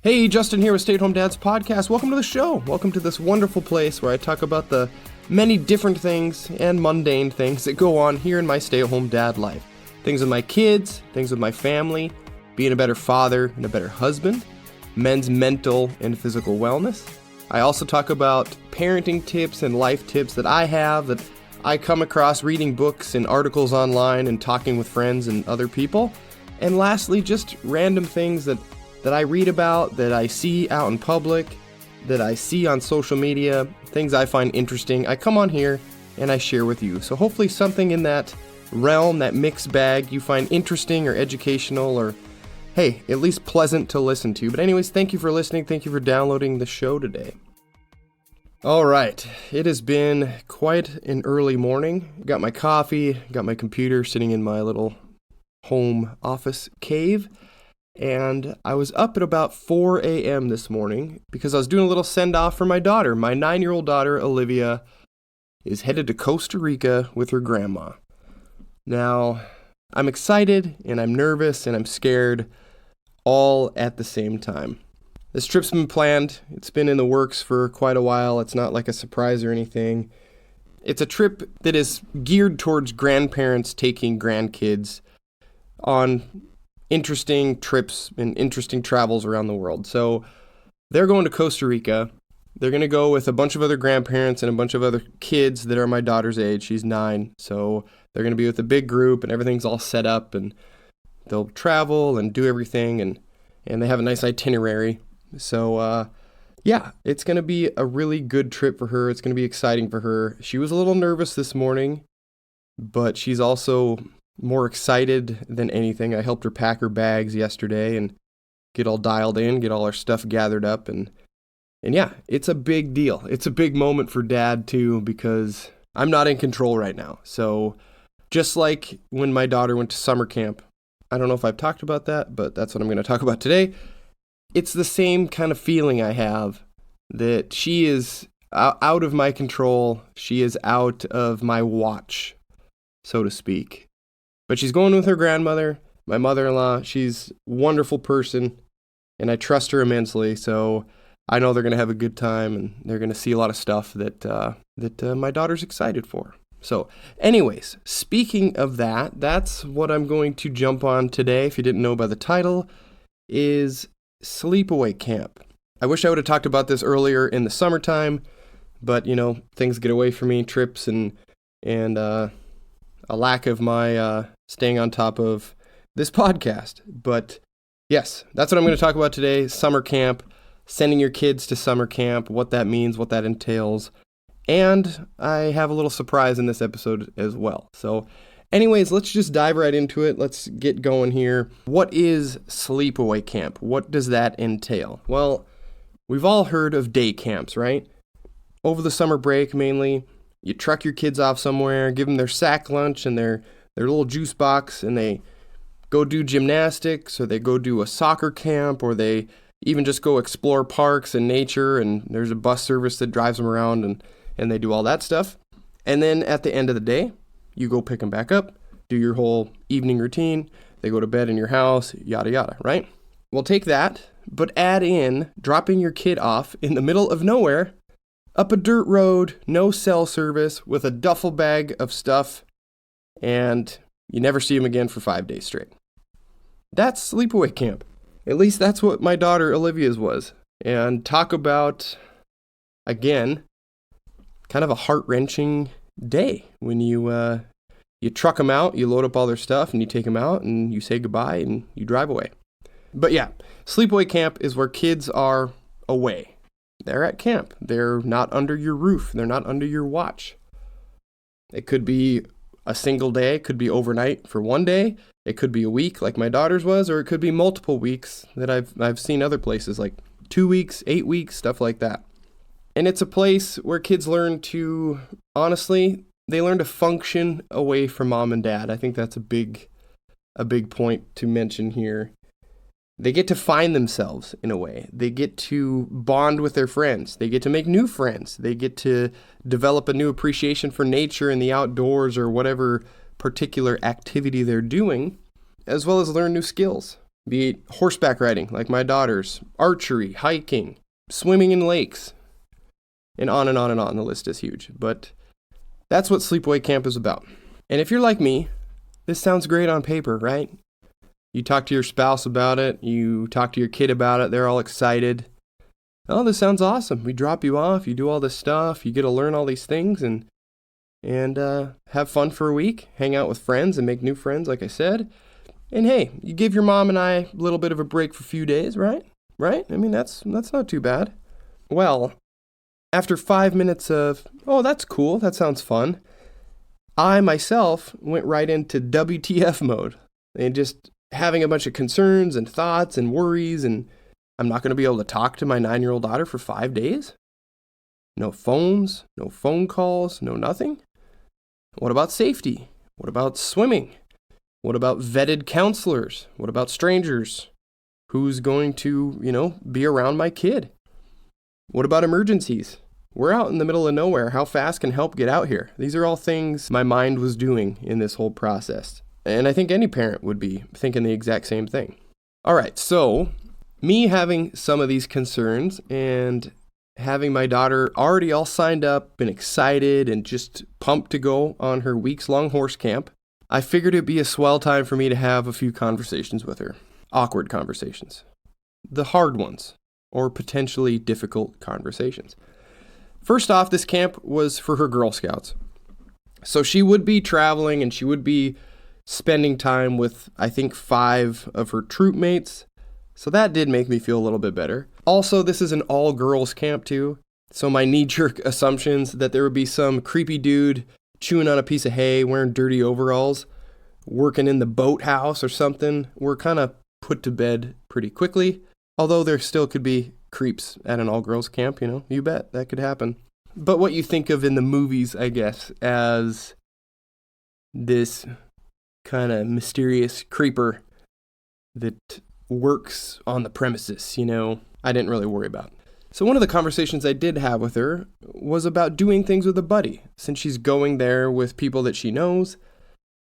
Hey, Justin here with Stay at Home Dad's podcast. Welcome to the show. Welcome to this wonderful place where I talk about the many different things and mundane things that go on here in my stay-at-home dad life. Things with my kids, things with my family, being a better father and a better husband, men's mental and physical wellness. I also talk about parenting tips and life tips that I have that I come across reading books and articles online and talking with friends and other people. And lastly, just random things that I read about, that I see out in public, that I see on social media, things I find interesting. I come on here and I share with you. So hopefully something in that realm, that mixed bag, you find interesting or educational or, hey, at least pleasant to listen to. But anyways, thank you for listening. Thank you for downloading the show today. All right, it has been quite an early morning. Got my coffee, got my computer sitting in my little home office cave. And I was up at about 4 a.m. this morning because I was doing a little send-off for my daughter. My 9-year-old daughter, Olivia, is headed to Costa Rica with her grandma. Now, I'm excited, and I'm nervous, and I'm scared, all at the same time. This trip's been planned. It's been in the works for quite a while. It's not like a surprise or anything. It's a trip that is geared towards grandparents taking grandkids on interesting trips and interesting travels around the world. So they're going to Costa Rica. They're going to go with a bunch of other grandparents and a bunch of other kids that are my daughter's age. She's 9. So they're going to be with a big group and everything's all set up and they'll travel and do everything and they have a nice itinerary. So yeah, it's going to be a really good trip for her. It's going to be exciting for her. She was a little nervous this morning, but she's also more excited than anything. I helped her pack her bags yesterday and get all dialed in, get all our stuff gathered up. And yeah, it's a big deal. It's a big moment for Dad too, because I'm not in control right now. So just like when my daughter went to summer camp, I don't know if I've talked about that, but that's what I'm going to talk about today. It's the same kind of feeling I have that she is out of my control. She is out of my watch, so to speak. But she's going with her grandmother, my mother-in-law. She's a wonderful person, and I trust her immensely. So I know they're going to have a good time, and they're going to see a lot of stuff that my daughter's excited for. So anyways, speaking of that, that's what I'm going to jump on today. If you didn't know by the title, is sleepaway camp. I wish I would have talked about this earlier in the summertime, but things get away from me, trips and a lack of my staying on top of this podcast. But yes, that's what I'm going to talk about today. Summer camp, sending your kids to summer camp, what that means, what that entails. And I have a little surprise in this episode as well. So anyways, let's just dive right into it. Let's get going here. What is sleepaway camp? What does that entail? Well, we've all heard of day camps, right? Over the summer break mainly, you truck your kids off somewhere, give them their sack lunch and their little juice box, and they go do gymnastics, or they go do a soccer camp, or they even just go explore parks and nature, and there's a bus service that drives them around, and they do all that stuff. And then at the end of the day, you go pick them back up, do your whole evening routine, they go to bed in your house, yada yada, right? Well, take that, but add in dropping your kid off in the middle of nowhere, up a dirt road, no cell service, with a duffel bag of stuff, and you never see him again for 5 days straight. That's sleepaway camp. At least that's what my daughter Olivia's was. And talk about, again, kind of a heart-wrenching day when you truck them out, you load up all their stuff, and you take them out, and you say goodbye, and you drive away. But yeah, sleepaway camp is where kids are away. They're at camp. They're not under your roof. They're not under your watch. It could be a single day. It could be overnight for one day. It could be a week like my daughter's was, or it could be multiple weeks that I've seen other places, like 2 weeks, 8 weeks, stuff like that. And it's a place where kids learn to, honestly, they learn to function away from mom and dad. I think that's a big point to mention here. They get to find themselves in a way. They get to bond with their friends. They get to make new friends. They get to develop a new appreciation for nature and the outdoors or whatever particular activity they're doing, as well as learn new skills. Be it horseback riding, like my daughters, archery, hiking, swimming in lakes, and on and on and on. The list is huge. But that's what sleepaway camp is about. And if you're like me, this sounds great on paper, right? You talk to your spouse about it. You talk to your kid about it. They're all excited. Oh, this sounds awesome. We drop you off. You do all this stuff. You get to learn all these things and have fun for a week. Hang out with friends and make new friends, like I said. And hey, you give your mom and I a little bit of a break for a few days, right? Right? I mean, that's not too bad. Well, after 5 minutes of, oh, that's cool. That sounds fun. I myself went right into WTF mode and just having a bunch of concerns and thoughts and worries, and I'm not going to be able to talk to my 9-year-old daughter for 5 days? No phones, no phone calls, no nothing? What about safety? What about swimming? What about vetted counselors? What about strangers? Who's going to, be around my kid? What about emergencies? We're out in the middle of nowhere. How fast can help get out here? These are all things my mind was doing in this whole process. And I think any parent would be thinking the exact same thing. All right, so me having some of these concerns and having my daughter already all signed up and excited and just pumped to go on her weeks-long horse camp, I figured it'd be a swell time for me to have a few conversations with her. Awkward conversations. The hard ones, or potentially difficult conversations. First off, this camp was for her Girl Scouts. So she would be traveling and she would be spending time with, I think, 5 of her troop mates. So that did make me feel a little bit better. Also, this is an all-girls camp too. So my knee-jerk assumptions that there would be some creepy dude chewing on a piece of hay, wearing dirty overalls, working in the boathouse or something, were kind of put to bed pretty quickly. Although there still could be creeps at an all-girls camp, you bet, that could happen. But what you think of in the movies, I guess, as this kind of mysterious creeper that works on the premises, I didn't really worry about. So one of the conversations I did have with her was about doing things with a buddy. Since she's going there with people that she knows,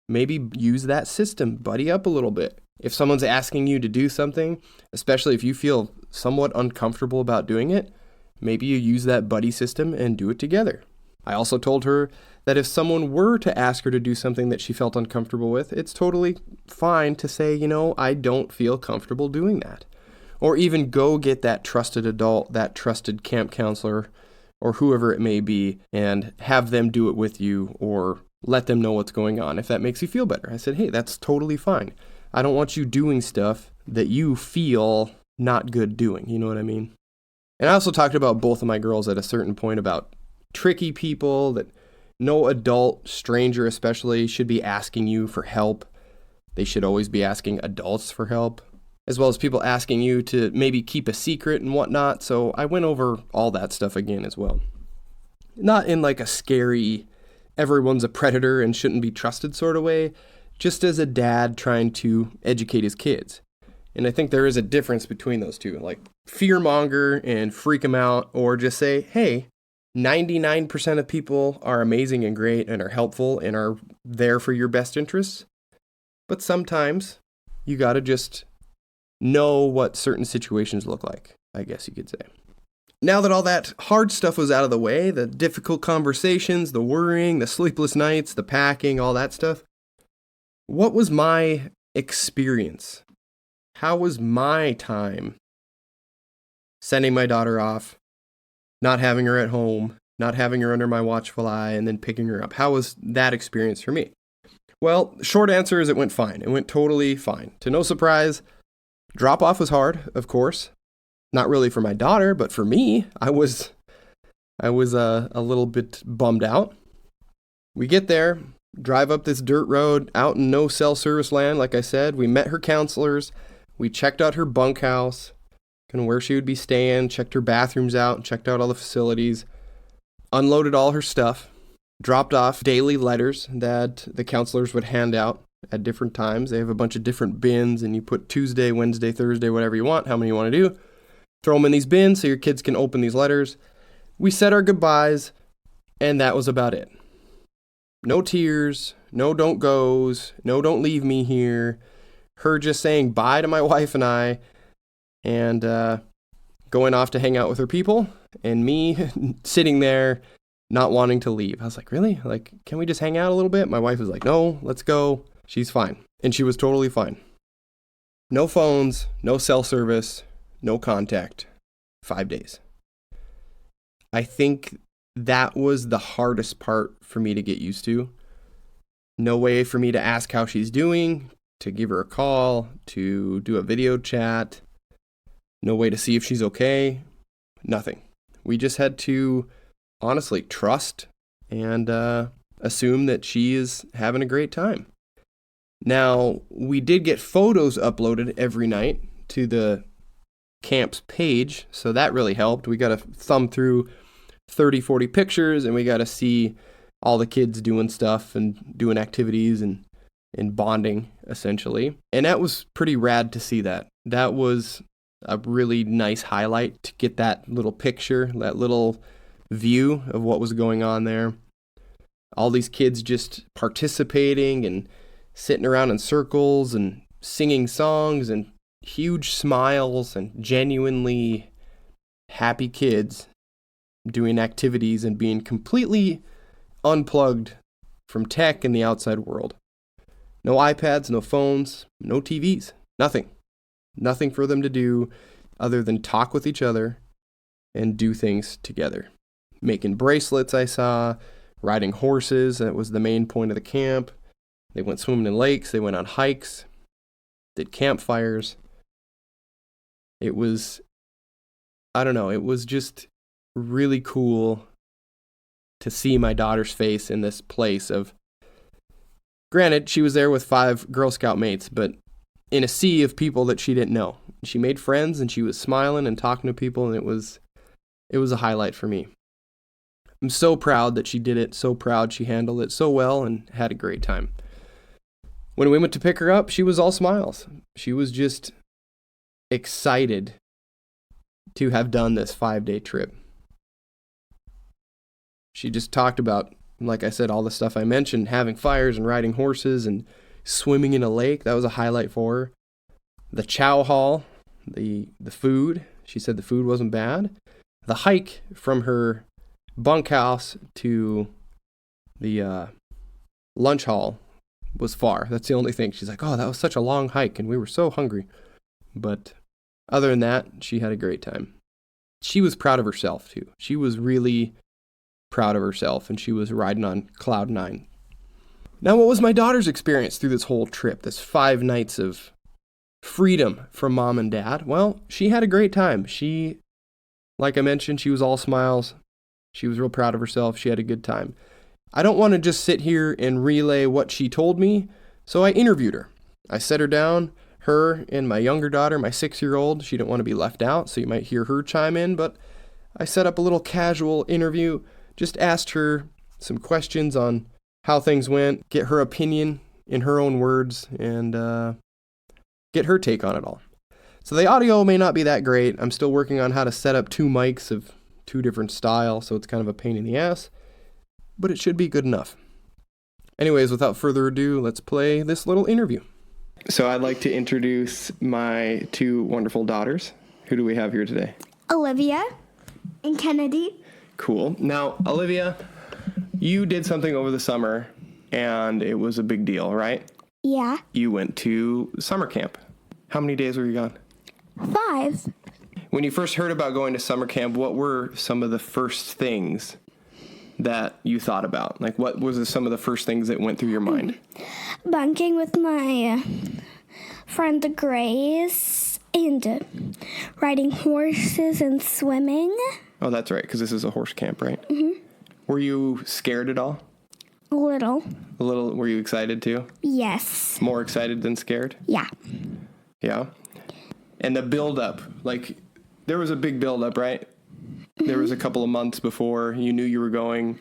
maybe use that system, buddy up a little bit. If someone's asking you to do something, especially if you feel somewhat uncomfortable about doing it, maybe you use that buddy system and do it together. I also told her that if someone were to ask her to do something that she felt uncomfortable with, it's totally fine to say, I don't feel comfortable doing that. Or even go get that trusted adult, that trusted camp counselor, or whoever it may be, and have them do it with you, or let them know what's going on if that makes you feel better. I said, hey, that's totally fine. I don't want you doing stuff that you feel not good doing. You know what I mean? And I also talked about both of my girls at a certain point about tricky people, that no adult, stranger especially, should be asking you for help. They should always be asking adults for help, as well as people asking you to maybe keep a secret and whatnot. So I went over all that stuff again as well. Not in like a scary, everyone's a predator and shouldn't be trusted sort of way, just as a dad trying to educate his kids. And I think there is a difference between those two, like fearmonger and freak them out, or just say, hey, 99% of people are amazing and great and are helpful and are there for your best interests. But sometimes you got to just know what certain situations look like, I guess you could say. Now that all that hard stuff was out of the way, the difficult conversations, the worrying, the sleepless nights, the packing, all that stuff, what was my experience? How was my time sending my daughter off, not having her at home, not having her under my watchful eye, and then picking her up? How was that experience for me? Well, short answer is it went fine. It went totally fine. To no surprise, drop-off was hard, of course. Not really for my daughter, but for me, I was a little bit bummed out. We get there, drive up this dirt road, out in no cell service land, like I said. We met her counselors. We checked out her bunkhouse, kind of where she would be staying, checked her bathrooms out, checked out all the facilities, unloaded all her stuff, dropped off daily letters that the counselors would hand out at different times. They have a bunch of different bins, and you put Tuesday, Wednesday, Thursday, whatever you want, how many you want to do. Throw them in these bins so your kids can open these letters. We said our goodbyes, and that was about it. No tears, no don't goes, no don't leave me here, her just saying bye to my wife and I, and going off to hang out with her people, and me sitting there not wanting to leave. I was like, really? Like, can we just hang out a little bit? My wife was like, no, let's go. She's fine. And she was totally fine. No phones, no cell service, no contact. 5 days. I think that was the hardest part for me to get used to. No way for me to ask how she's doing, to give her a call, to do a video chat. No way to see if she's okay. Nothing. We just had to honestly trust and assume that she is having a great time. Now, we did get photos uploaded every night to the camp's page, so that really helped. We got to thumb through 30, 40 pictures, and we got to see all the kids doing stuff and doing activities and bonding, essentially. And that was pretty rad to see that. That was a really nice highlight to get that little picture, that little view of what was going on there. All these kids just participating and sitting around in circles and singing songs and huge smiles and genuinely happy kids doing activities and being completely unplugged from tech and the outside world. No iPads, no phones, no TVs, nothing. Nothing for them to do other than talk with each other and do things together. Making bracelets, I saw, riding horses, that was the main point of the camp. They went swimming in lakes, they went on hikes, did campfires. It was, I don't know, it was just really cool to see my daughter's face in this place of, granted, she was there with 5 Girl Scout mates, but in a sea of people that she didn't know. She made friends and she was smiling and talking to people, and it was a highlight for me. I'm so proud that she did it, so proud she handled it so well and had a great time. When we went to pick her up, she was all smiles. She was just excited to have done this 5-day trip. She just talked about, like I said, all the stuff I mentioned, having fires and riding horses and swimming in a lake. That was a highlight for her. The chow hall, the food. She said the food wasn't bad. The hike from her bunkhouse to the lunch hall was far. That's the only thing. She's like, oh, that was such a long hike and we were so hungry. But other than that, she had a great time. She was proud of herself too. She was really proud of herself and she was riding on cloud 9. Now, what was my daughter's experience through this whole trip, this 5 nights of freedom from mom and dad? Well, she had a great time. She, like I mentioned, she was all smiles. She was real proud of herself. She had a good time. I don't want to just sit here and relay what she told me, so I interviewed her. I sat her down, her and my younger daughter, my 6-year-old. She didn't want to be left out, so you might hear her chime in, but I set up a little casual interview, just asked her some questions on how things went, get her opinion in her own words, and get her take on it all. So the audio may not be that great. I'm still working on how to set up 2 mics of 2 different styles, so it's kind of a pain in the ass, but it should be good enough. Anyways, without further ado, let's play this little interview. So I'd like to introduce my 2 wonderful daughters. Who do we have here today? Olivia and Kennedy. Cool. Now, Olivia, you did something over the summer, and it was a big deal, right? Yeah. You went to summer camp. How many days were you gone? 5. When you first heard about going to summer camp, what were some of the first things that you thought about? Like, what was some of the first things that went through your mind? Bunking with my friend Grace and riding horses and swimming. Oh, that's right, because this is a horse camp, right? Mm-hmm. Were you scared at all? A little. A little. Were you excited too? Yes. More excited than scared? Yeah. Yeah. And the build-up, like, there was a big build-up, right? Mm-hmm. There was a couple of months before you knew you were going,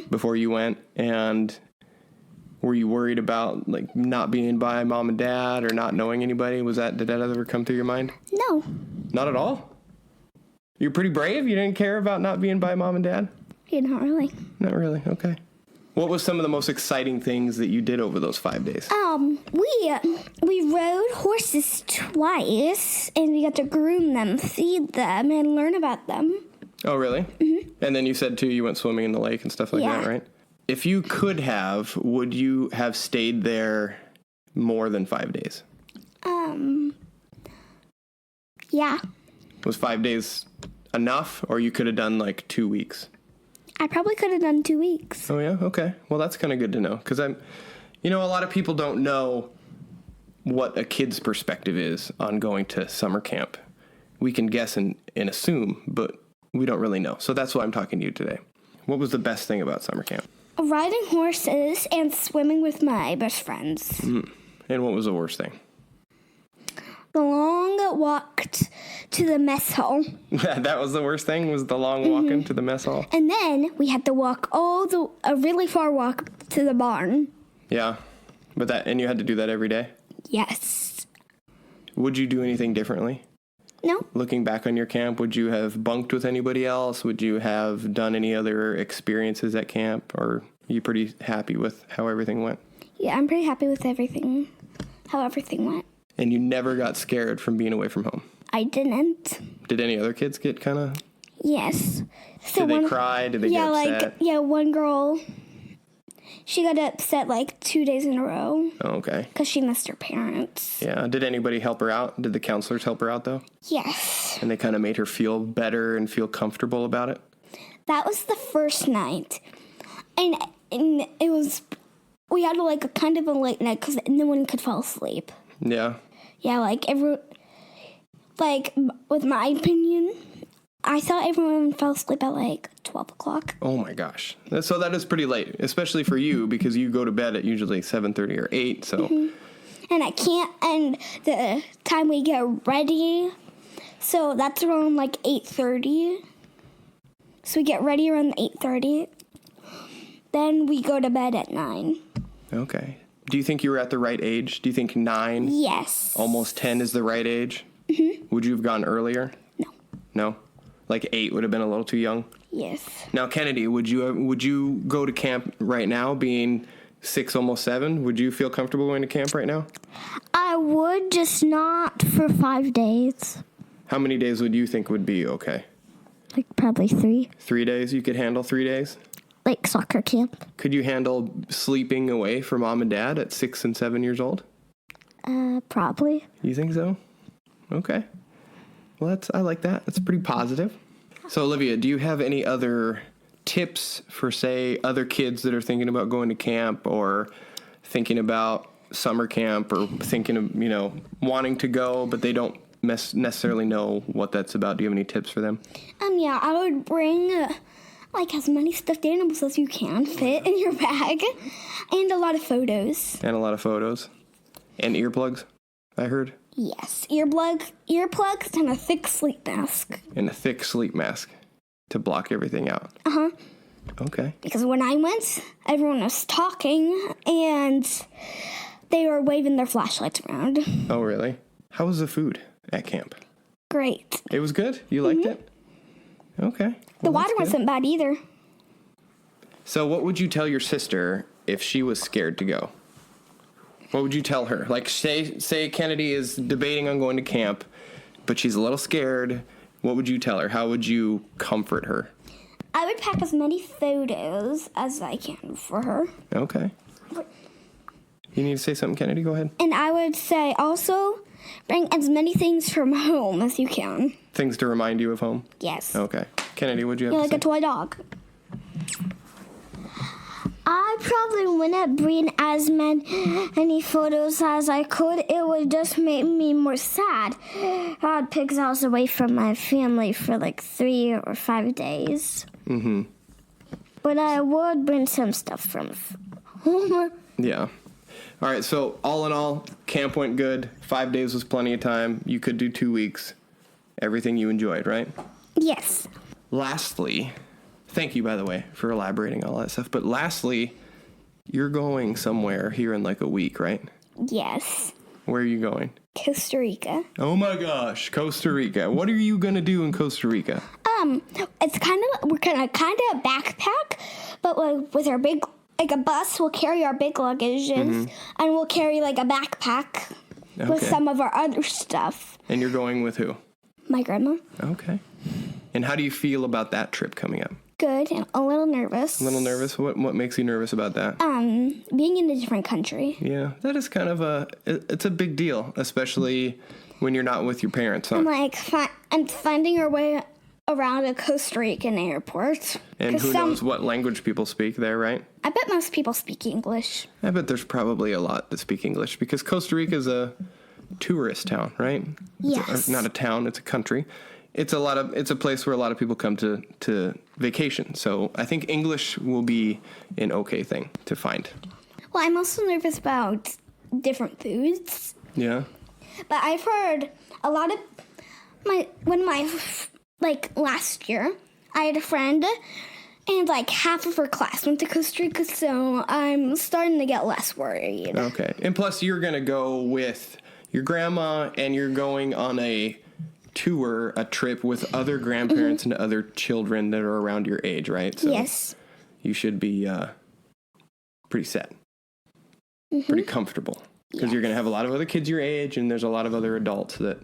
before you went, and were you worried about, like, not being by mom and dad or not knowing anybody? Did that ever come through your mind? No. Not at all? You're pretty brave? You didn't care about not being by mom and dad? Yeah, not really. Not really, okay. What was some of the most exciting things that you did over those 5 days? We rode horses twice, and we got to groom them, feed them, and learn about them. Oh, really? Mm-hmm. And then you said, too, you went swimming in the lake and stuff like that, right? If you could have, would you have stayed there more than 5 days? Yeah. Was 5 days enough, or you could have done like 2 weeks? I probably could have done 2 weeks. Oh, yeah? Okay. Well, that's kind of good to know, because a lot of people don't know what a kid's perspective is on going to summer camp. We can guess and assume, but we don't really know. So that's why I'm talking to you today. What was the best thing about summer camp? Riding horses and swimming with my best friends. And what was the worst thing? The long walk to the mess hall. That was the worst thing, was the long walk into the mess hall? And then we had to walk a really far walk to the barn. Yeah. And you had to do that every day? Yes. Would you do anything differently? No. Looking back on your camp, would you have bunked with anybody else? Would you have done any other experiences at camp? Or are you pretty happy with how everything went? Yeah, I'm pretty happy with how everything went. And you never got scared from being away from home? I didn't. Did any other kids get kind of... Yes. Did they cry? Did they get upset? One girl, she got upset 2 days in a row. Oh, okay. Because she missed her parents. Yeah. Did anybody help her out? Did the counselors help her out, though? Yes. And they kind of made her feel better and feel comfortable about it? That was the first night. And it was... We had a kind of a late night because no one could fall asleep. Yeah. Yeah, with my opinion, I thought everyone fell asleep at 12 o'clock. Oh my gosh. So that is pretty late, especially for you, because you go to bed at usually 7:30 or 8, so. And and the time we get ready, so that's around 8:30. So we get ready around 8:30. Then we go to bed at 9. Okay. Do you think you were at the right age? Do you think 9? Yes. Almost 10 is the right age? Mm-hmm. Would you have gone earlier? No. No? 8 would have been a little too young? Yes. Now, Kennedy, would you go to camp right now, being 6, almost 7? Would you feel comfortable going to camp right now? I would, just not for 5 days. How many days would you think would be okay? Probably 3. 3 days? You could handle 3 days? Soccer camp. Could you handle sleeping away from mom and dad at 6 and 7 years old? Probably. You think so? Okay. Well, I like that. That's pretty positive. So, Olivia, do you have any other tips for, say, other kids that are thinking about going to camp or thinking about summer camp or thinking of, wanting to go, but they don't necessarily know what that's about? Do you have any tips for them? Yeah, I would bring... as many stuffed animals as you can fit in your bag. And a lot of photos. And a lot of photos. And earplugs, I heard. Yes. Earplugs and a thick sleep mask. And a thick sleep mask to block everything out. Uh-huh. Okay. Because when I went, everyone was talking and they were waving their flashlights around. Oh, really? How was the food at camp? Great. It was good? You liked it? Okay. The water wasn't bad either. So what would you tell your sister if she was scared to go? What would you tell her? Say Kennedy is debating on going to camp, but she's a little scared. What would you tell her? How would you comfort her? I would pack as many photos as I can for her. Okay. You need to say something, Kennedy? Go ahead. And I would say also bring as many things from home as you can. Things to remind you of home? Yes. Okay. Kennedy, what'd you have to say? A toy dog. I probably wouldn't bring as many photos as I could. It would just make me more sad. I'd pick us away from my family for 3 or 5 days. Mm-hmm. But I would bring some stuff from home. Yeah. All right, so all in all, camp went good. 5 days was plenty of time. You could do 2 weeks. Everything you enjoyed, right? Yes. Lastly, thank you, by the way, for elaborating all that stuff. But lastly, you're going somewhere here in a week, right? Yes. Where are you going? Costa Rica. Oh my gosh, Costa Rica. What are you going to do in Costa Rica? We're gonna kind of backpack, but with our big like a bus will carry our big luggages, and we'll carry like a backpack with some of our other stuff. And you're going with who? My grandma. Okay. And how do you feel about that trip coming up? Good, and a little nervous. A little nervous? What makes you nervous about that? Being in a different country. Yeah, that is kind of it's a big deal, especially when you're not with your parents, huh? And like, and finding our way around a Costa Rican airport. And who knows what language people speak there, right? I bet most people speak English. I bet there's probably a lot that speak English because Costa Rica is a tourist town, right? Yes. Not a town, it's a country. It's a place where a lot of people come to vacation. So I think English will be an okay thing to find. Well, I'm also nervous about different foods. Yeah. But I've heard a lot of last year, I had a friend and like half of her class went to Costa Rica, so I'm starting to get less worried. Okay. And plus you're going to go with your grandma and you're going on a trip with other grandparents and other children that are around your age, right? So yes. You should be pretty set, pretty comfortable, because you're going to have a lot of other kids your age, and there's a lot of other adults that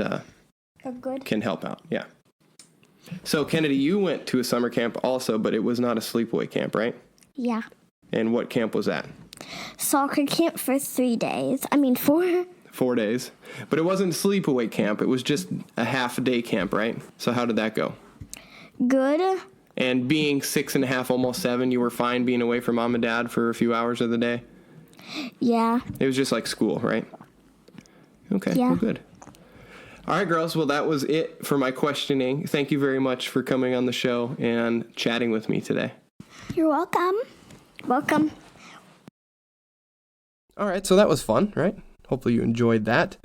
are good. Can help out. Yeah. So Kennedy, you went to a summer camp also, but it was not a sleepaway camp, right? Yeah. And what camp was that? Soccer camp for 3 days. I mean 4. 4 days. But it wasn't sleepaway camp. It was just a half-day camp, right? So how did that go? Good. And being 6.5, almost 7, you were fine being away from mom and dad for a few hours of the day? Yeah. It was just like school, right? Okay, yeah. Well, good. All right, girls. Well, that was it for my questioning. Thank you very much for coming on the show and chatting with me today. You're welcome. Welcome. All right, so that was fun, right? Hopefully you enjoyed that.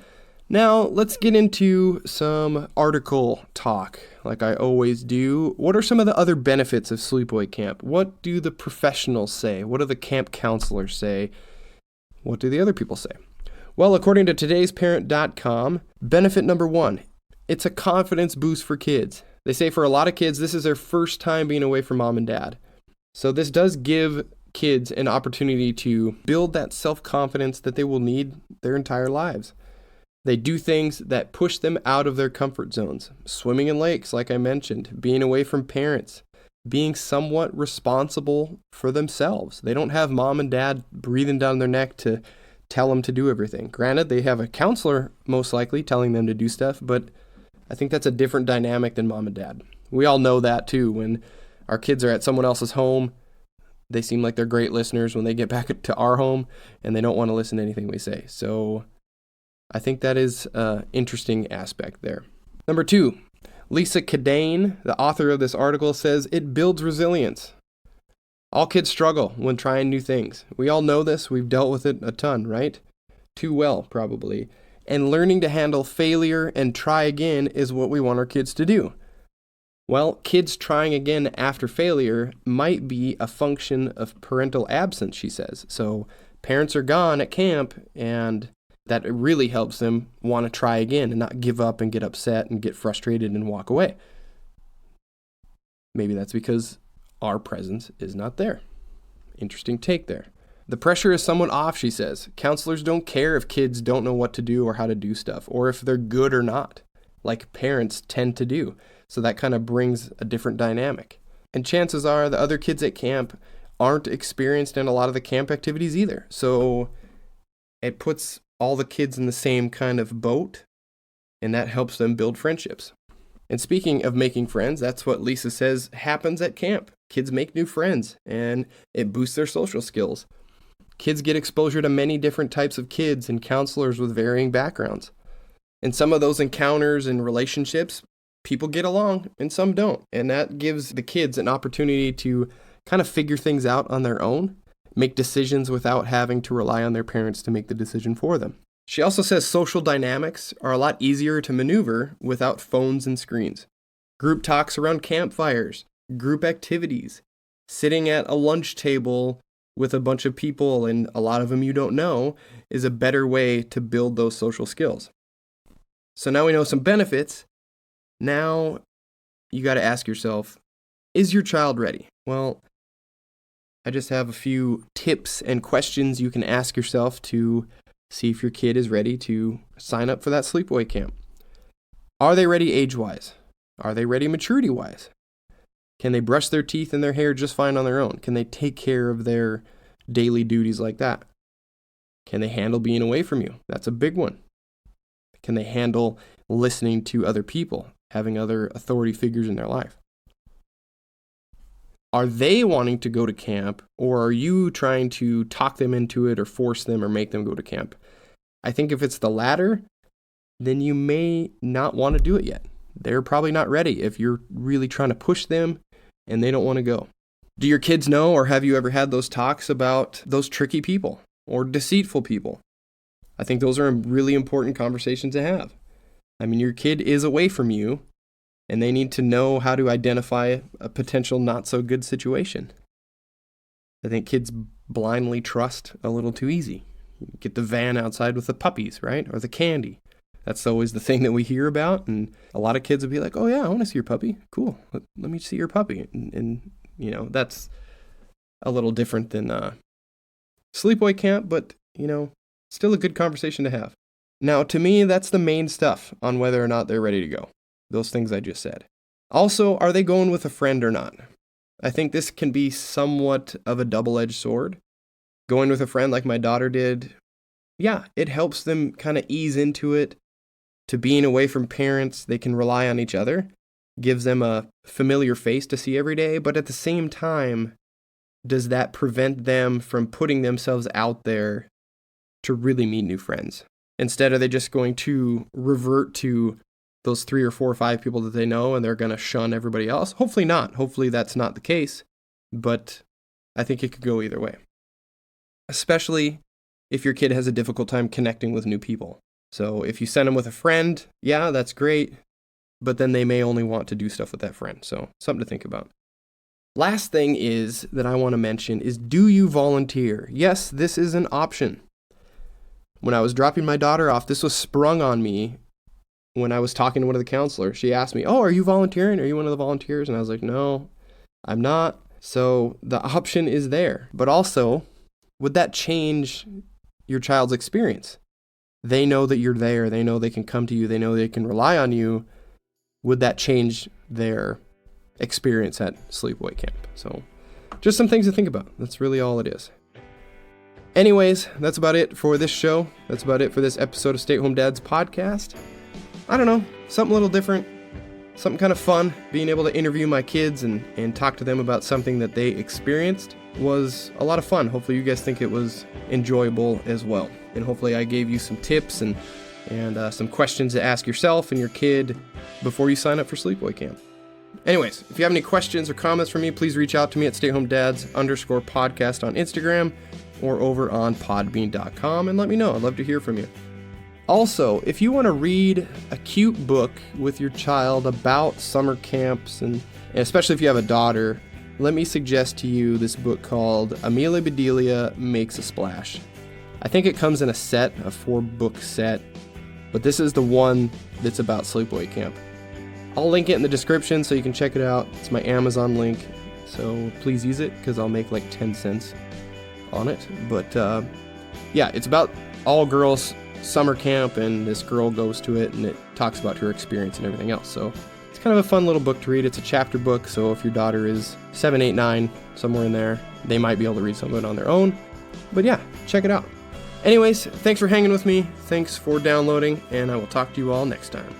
Now, let's get into some article talk, like I always do. What are some of the other benefits of sleepaway camp? What do the professionals say? What do the camp counselors say? What do the other people say? Well, according to todaysparent.com, benefit number 1, it's a confidence boost for kids. They say for a lot of kids, this is their first time being away from mom and dad. So this does give kids an opportunity to build that self-confidence that they will need their entire lives. They do things that push them out of their comfort zones. Swimming in lakes, like I mentioned, being away from parents, being somewhat responsible for themselves. They don't have mom and dad breathing down their neck to tell them to do everything. Granted, they have a counselor most likely telling them to do stuff, but I think that's a different dynamic than mom and dad. We all know that too. When our kids are at someone else's home, they seem like they're great listeners when they get back to our home, and they don't want to listen to anything we say. So I think that is an interesting aspect there. Number 2, Lisa Cadane, the author of this article, says it builds resilience. All kids struggle when trying new things. We all know this. We've dealt with it a ton, right? Too well, probably. And learning to handle failure and try again is what we want our kids to do. Well, kids trying again after failure might be a function of parental absence, she says. So parents are gone at camp, and that really helps them want to try again and not give up and get upset and get frustrated and walk away. Maybe that's because our presence is not there. Interesting take there. The pressure is somewhat off, she says. Counselors don't care if kids don't know what to do or how to do stuff, or if they're good or not, like parents tend to do. So that kind of brings a different dynamic. And chances are the other kids at camp aren't experienced in a lot of the camp activities either. So it puts all the kids in the same kind of boat, and that helps them build friendships. And speaking of making friends, that's what Lisa says happens at camp. Kids make new friends, and it boosts their social skills. Kids get exposure to many different types of kids and counselors with varying backgrounds. And some of those encounters and relationships, people get along and some don't. And that gives the kids an opportunity to kind of figure things out on their own, make decisions without having to rely on their parents to make the decision for them. She also says social dynamics are a lot easier to maneuver without phones and screens. Group talks around campfires, group activities, sitting at a lunch table with a bunch of people and a lot of them you don't know is a better way to build those social skills. So now we know some benefits. Now you got to ask yourself, is your child ready? Well, I just have a few tips and questions you can ask yourself to see if your kid is ready to sign up for that sleepaway camp. Are they ready age-wise? Are they ready maturity-wise? Can they brush their teeth and their hair just fine on their own? Can they take care of their daily duties like that? Can they handle being away from you? That's a big one. Can they handle listening to other people, having other authority figures in their life? Are they wanting to go to camp, or are you trying to talk them into it or force them or make them go to camp? I think if it's the latter, then you may not want to do it yet. They're probably not ready if you're really trying to push them and they don't want to go. Do your kids know, or have you ever had those talks about those tricky people or deceitful people? I think those are really important conversations to have. I mean, your kid is away from you, and they need to know how to identify a potential not so good situation. I think kids blindly trust a little too easy. You get the van outside with the puppies, right? Or the candy. That's always the thing that we hear about, and a lot of kids will be like, oh yeah, I want to see your puppy. Cool, let me see your puppy. And that's a little different than sleepaway camp, but, still a good conversation to have. Now, to me, that's the main stuff on whether or not they're ready to go. Those things I just said. Also, are they going with a friend or not? I think this can be somewhat of a double-edged sword. Going with a friend like my daughter did, yeah, it helps them kind of ease into it. To being away from parents, they can rely on each other. Gives them a familiar face to see every day, but at the same time, does that prevent them from putting themselves out there to really meet new friends? Instead, are they just going to revert to those 3 or 4 or 5 people that they know and they're going to shun everybody else? Hopefully not. Hopefully that's not the case, but I think it could go either way. Especially if your kid has a difficult time connecting with new people. So if you send them with a friend, yeah, that's great, but then they may only want to do stuff with that friend. So something to think about. Last thing is that I want to mention is, do you volunteer? Yes, this is an option. When I was dropping my daughter off, this was sprung on me when I was talking to one of the counselors. She asked me, oh, are you volunteering? Are you one of the volunteers? And I was like, no, I'm not. So the option is there. But also, would that change your child's experience? They know that you're there. They know they can come to you. They know they can rely on you. Would that change their experience at sleepaway camp? So just some things to think about. That's really all it is. Anyways, that's about it for this show. That's about it for this episode of Stay at Home Dads podcast. I don't know, something a little different, something kind of fun. Being able to interview my kids and talk to them about something that they experienced was a lot of fun. Hopefully you guys think it was enjoyable as well. And hopefully I gave you some tips and some questions to ask yourself and your kid before you sign up for sleepaway camp. Anyways, if you have any questions or comments for me, please reach out to me at stayhomedads_podcast on Instagram or over on podbean.com and let me know. I'd love to hear from you. Also, if you want to read a cute book with your child about summer camps, and especially if you have a daughter, let me suggest to you this book called Amelia Bedelia Makes a Splash. I think it comes in a 4-book set, but this is the one that's about sleepaway camp. I'll link it in the description so you can check it out. It's my Amazon link, so please use it because I'll make like 10 cents on it. But yeah, it's about all girls summer camp, and this girl goes to it, and it talks about her experience and everything else. So it's kind of a fun little book to read. It's a chapter book, so if your daughter is 7, 8, 9, somewhere in there, they might be able to read some of it on their own. But yeah, check it out. Anyways, thanks for hanging with me. Thanks for downloading, and I will talk to you all next time.